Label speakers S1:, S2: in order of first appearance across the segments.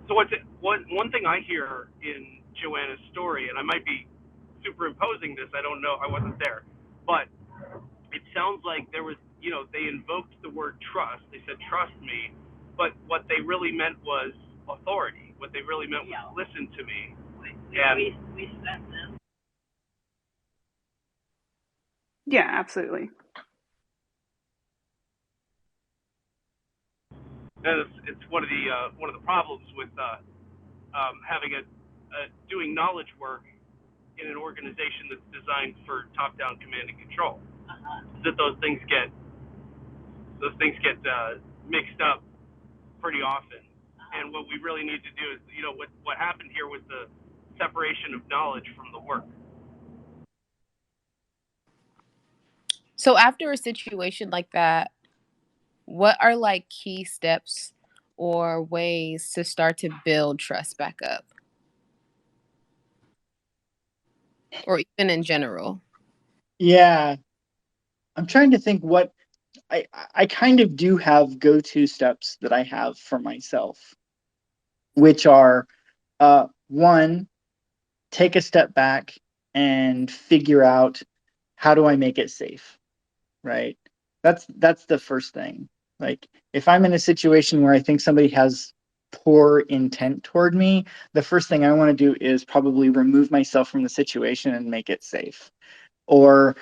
S1: So one thing I hear in Joanna's story, and I might be superimposing this, I don't know, I wasn't there, but it sounds like there was, they invoked the word trust. They said, trust me. But what they really meant was authority. What they really meant was listen to me. We spent this.
S2: Yeah, absolutely.
S1: And it's one of the problems with having doing knowledge work in an organization that's designed for top-down command and control. That those things get mixed up pretty often. And what we really need to do is, what happened here was the separation of knowledge from the work.
S3: So after a situation like that, what are like key steps or ways to start to build trust back up? Or even in general?
S4: Yeah, I'm trying to think what I kind of do have go-to steps that I have for myself, which are one, take a step back and figure out how do I make it safe, right? That's the first thing. Like if I'm in a situation where I think somebody has poor intent toward me, the first thing I want to do is probably remove myself from the situation and make it safe. Or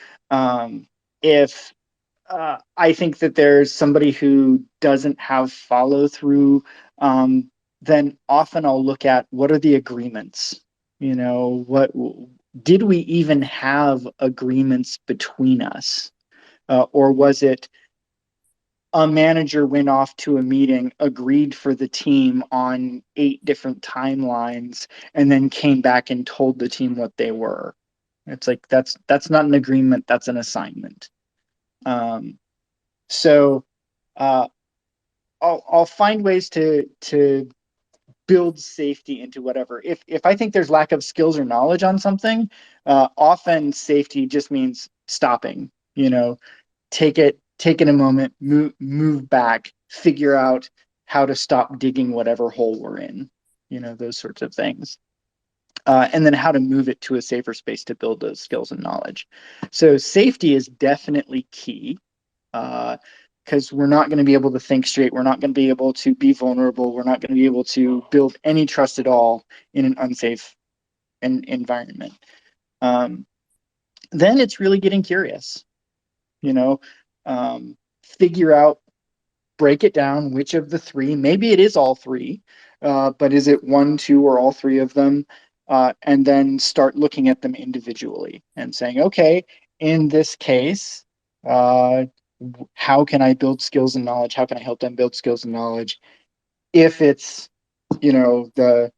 S4: if I think that there's somebody who doesn't have follow through, then often I'll look at what are the agreements. What did we even have agreements between us, or was it a manager went off to a meeting, agreed for the team on 8 different timelines, and then came back and told the team what they were? It's like that's not an agreement, that's an assignment. Um, so uh, I'll find ways to build safety into whatever. If I think there's lack of skills or knowledge on something, often safety just means stopping. Take it a moment, move back, figure out how to stop digging whatever hole we're in. Those sorts of things. And then how to move it to a safer space to build those skills and knowledge. So safety is definitely key. Because we're not going to be able to think straight. We're not going to be able to be vulnerable. We're not going to be able to build any trust at all in an unsafe environment. Then it's really getting curious, you know, figure out, break it down, which of the three, maybe it is all three, but is it one, two, or all three of them? And then start looking at them individually and saying, okay, in this case, how can I build skills and knowledge? How can I help them build skills and knowledge? If it's, the,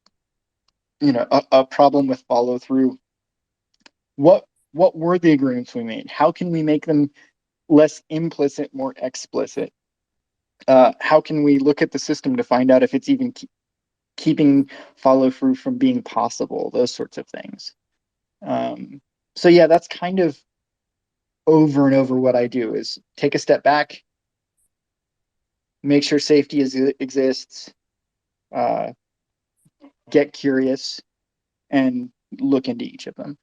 S4: a problem with follow through, what were the agreements we made? How can we make them less implicit, more explicit? How can we look at the system to find out if it's even keeping follow through from being possible? Those sorts of things. So yeah, that's kind of over and over what I do is take a step back, make sure safety exists, get curious, and look into each of them.